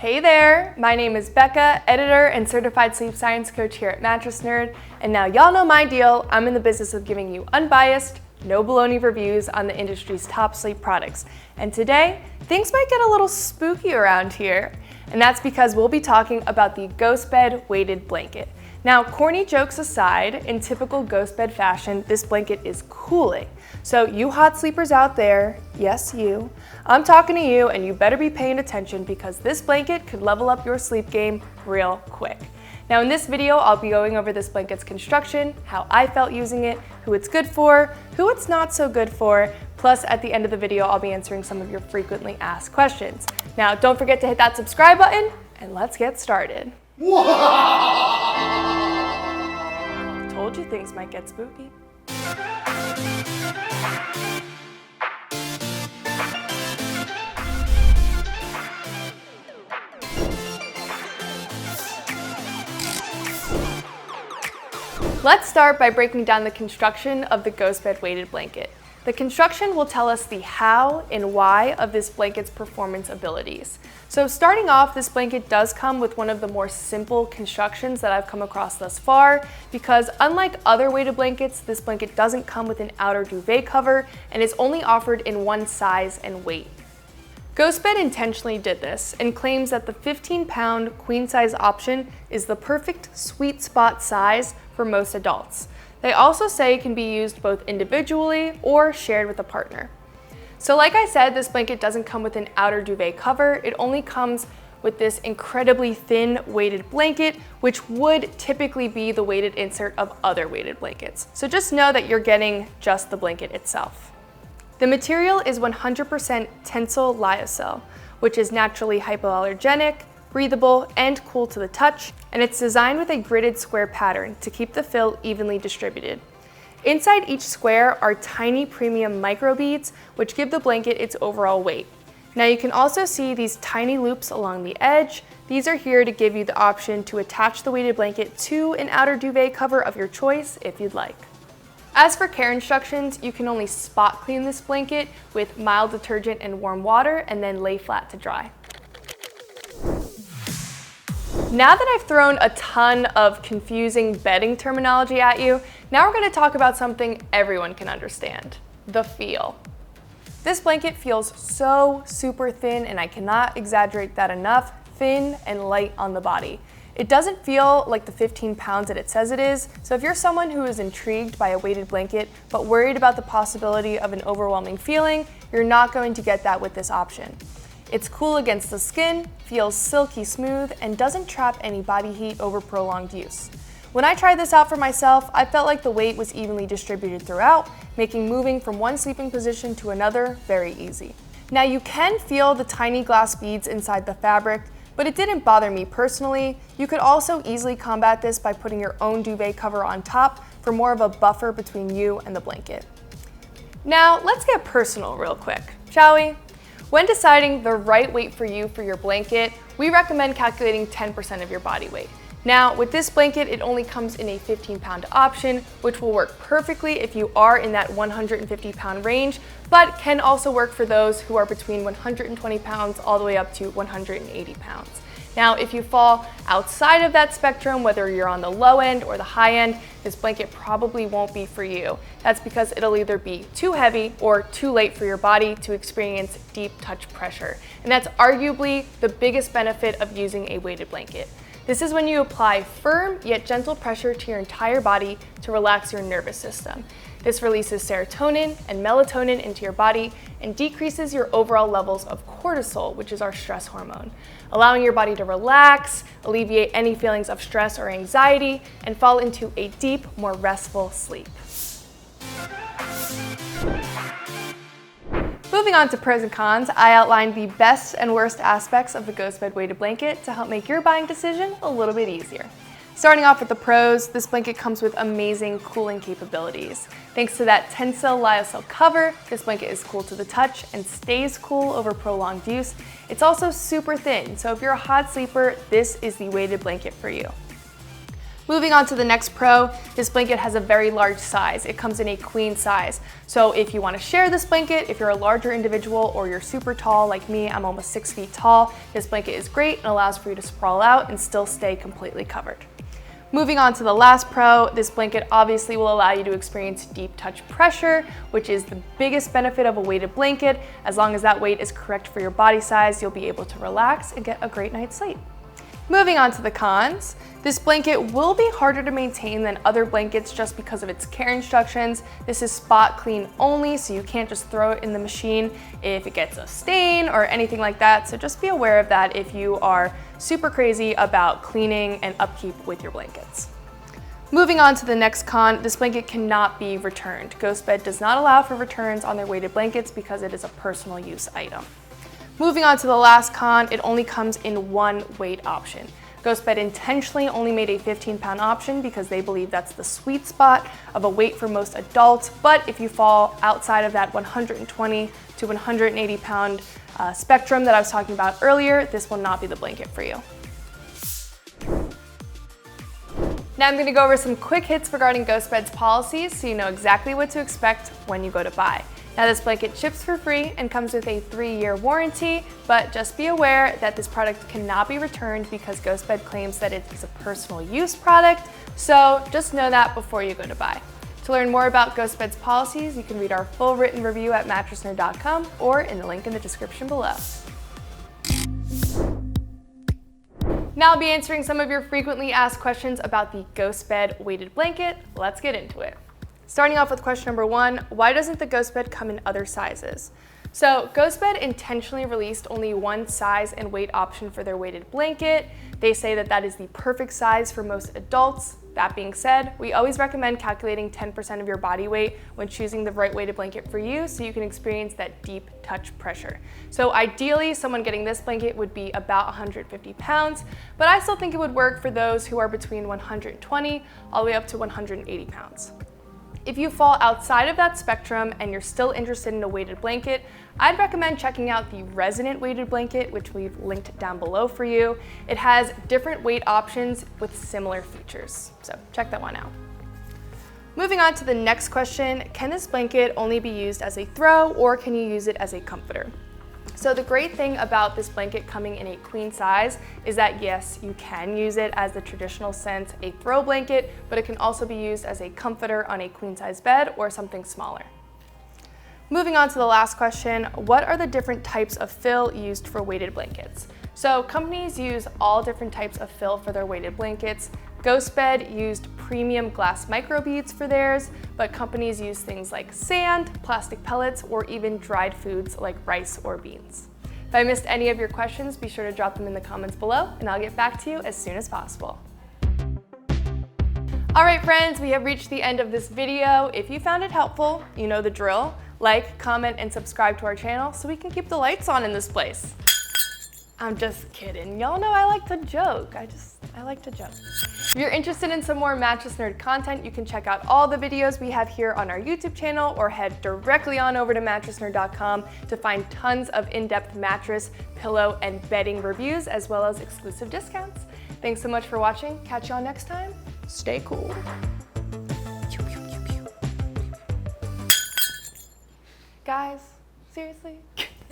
Hey there, my name is Becca, editor and certified sleep science coach here at Mattress Nerd, and now y'all know my deal. I'm in the business of giving you unbiased, no baloney reviews on the industry's top sleep products. And today, things might get a little spooky around here, and that's because we'll be talking about the GhostBed weighted blanket. Now, corny jokes aside, in typical GhostBed fashion, this blanket is cooling. So you hot sleepers out there, yes you, I'm talking to you and you better be paying attention because this blanket could level up your sleep game real quick. Now in this video, I'll be going over this blanket's construction, how I felt using it, who it's good for, who it's not so good for, plus at the end of the video, I'll be answering some of your frequently asked questions. Now don't forget to hit that subscribe button and let's get started. Told you things might get spooky. Let's start by breaking down the construction of the GhostBed weighted blanket. The construction will tell us the how and why of this blanket's performance abilities. So starting off, this blanket does come with one of the more simple constructions that I've come across thus far, because unlike other weighted blankets, this blanket doesn't come with an outer duvet cover and is only offered in one size and weight. GhostBed intentionally did this and claims that the 15-pound queen size option is the perfect sweet spot size for most adults. They also say it can be used both individually or shared with a partner. So like I said, this blanket doesn't come with an outer duvet cover. It only comes with this incredibly thin weighted blanket, which would typically be the weighted insert of other weighted blankets. So just know that you're getting just the blanket itself. The material is 100% tensile lyocell, which is naturally hypoallergenic, breathable, and cool to the touch, and it's designed with a gridded square pattern to keep the fill evenly distributed. Inside each square are tiny premium microbeads, which give the blanket its overall weight. Now you can also see these tiny loops along the edge. These are here to give you the option to attach the weighted blanket to an outer duvet cover of your choice if you'd like. As for care instructions, you can only spot clean this blanket with mild detergent and warm water and then lay flat to dry. Now that I've thrown a ton of confusing bedding terminology at you, now we're going to talk about something everyone can understand: the feel. This blanket feels so super thin, and I cannot exaggerate that enough, thin and light on the body. It doesn't feel like the 15 pounds that it says it is, so if you're someone who is intrigued by a weighted blanket but worried about the possibility of an overwhelming feeling, you're not going to get that with this option. It's cool against the skin, feels silky smooth, and doesn't trap any body heat over prolonged use. When I tried this out for myself, I felt like the weight was evenly distributed throughout, making moving from one sleeping position to another very easy. Now you can feel the tiny glass beads inside the fabric, but it didn't bother me personally. You could also easily combat this by putting your own duvet cover on top for more of a buffer between you and the blanket. Now let's get personal real quick, shall we? When deciding the right weight for you for your blanket, we recommend calculating 10% of your body weight. Now, with this blanket, it only comes in a 15-pound option, which will work perfectly if you are in that 150-pound range, but can also work for those who are between 120 pounds all the way up to 180 pounds. Now, if you fall outside of that spectrum, whether you're on the low end or the high end, this blanket probably won't be for you. That's because it'll either be too heavy or too light for your body to experience deep touch pressure. And that's arguably the biggest benefit of using a weighted blanket. This is when you apply firm yet gentle pressure to your entire body to relax your nervous system. This releases serotonin and melatonin into your body and decreases your overall levels of cortisol, which is our stress hormone, allowing your body to relax, alleviate any feelings of stress or anxiety, and fall into a deep, more restful sleep. Moving on to pros and cons, I outlined the best and worst aspects of the GhostBed weighted blanket to help make your buying decision a little bit easier. Starting off with the pros, this blanket comes with amazing cooling capabilities. Thanks to that tensile lyocell cover, this blanket is cool to the touch and stays cool over prolonged use. It's also super thin, so if you're a hot sleeper, this is the weighted blanket for you. Moving on to the next pro, this blanket has a very large size. It comes in a queen size. So if you want to share this blanket, if you're a larger individual or you're super tall like me, I'm almost 6 feet tall, this blanket is great and allows for you to sprawl out and still stay completely covered. Moving on to the last pro, this blanket obviously will allow you to experience deep touch pressure, which is the biggest benefit of a weighted blanket. As long as that weight is correct for your body size, you'll be able to relax and get a great night's sleep. Moving on to the cons, this blanket will be harder to maintain than other blankets just because of its care instructions. This is spot clean only, so you can't just throw it in the machine if it gets a stain or anything like that. So just be aware of that if you are super crazy about cleaning and upkeep with your blankets. Moving on to the next con, this blanket cannot be returned. GhostBed does not allow for returns on their weighted blankets because it is a personal use item. Moving on to the last con, it only comes in one weight option. GhostBed intentionally only made a 15-pound option because they believe that's the sweet spot of a weight for most adults, but if you fall outside of that 120 to 180 pound spectrum that I was talking about earlier, this will not be the blanket for you. Now I'm going to go over some quick hits regarding GhostBed's policies so you know exactly what to expect when you go to buy. Now this blanket ships for free and comes with a 3-year warranty, but just be aware that this product cannot be returned because GhostBed claims that it is a personal use product, so just know that before you go to buy. To learn more about GhostBed's policies, you can read our full written review at mattressnerd.com or in the link in the description below. Now I'll be answering some of your frequently asked questions about the GhostBed weighted blanket. Let's get into it. Starting off with question number 1, why doesn't the GhostBed come in other sizes? So GhostBed intentionally released only one size and weight option for their weighted blanket. They say that that is the perfect size for most adults. That being said, we always recommend calculating 10% of your body weight when choosing the right weighted blanket for you so you can experience that deep touch pressure. So ideally, someone getting this blanket would be about 150 pounds, but I still think it would work for those who are between 120 all the way up to 180 pounds. If you fall outside of that spectrum and you're still interested in a weighted blanket, I'd recommend checking out the Resonant weighted blanket, which we've linked down below for you. It has different weight options with similar features, so check that one out. Moving on to the next question, can this blanket only be used as a throw or can you use it as a comforter? So the great thing about this blanket coming in a queen size is that yes, you can use it as the traditional sense, a throw blanket, but it can also be used as a comforter on a queen size bed or something smaller. Moving on to the last question, what are the different types of fill used for weighted blankets? So companies use all different types of fill for their weighted blankets. GhostBed used premium glass microbeads for theirs, but companies use things like sand, plastic pellets, or even dried foods like rice or beans. If I missed any of your questions, be sure to drop them in the comments below, and I'll get back to you as soon as possible. All right, friends, we have reached the end of this video. If you found it helpful, you know the drill. Like, comment, and subscribe to our channel so we can keep the lights on in this place. I'm just kidding. Y'all know I like to joke. I like to joke. If you're interested in some more Mattress Nerd content, you can check out all the videos we have here on our YouTube channel or head directly on over to mattressnerd.com to find tons of in-depth mattress, pillow, and bedding reviews as well as exclusive discounts. Thanks so much for watching. Catch y'all next time. Stay cool. Guys, seriously?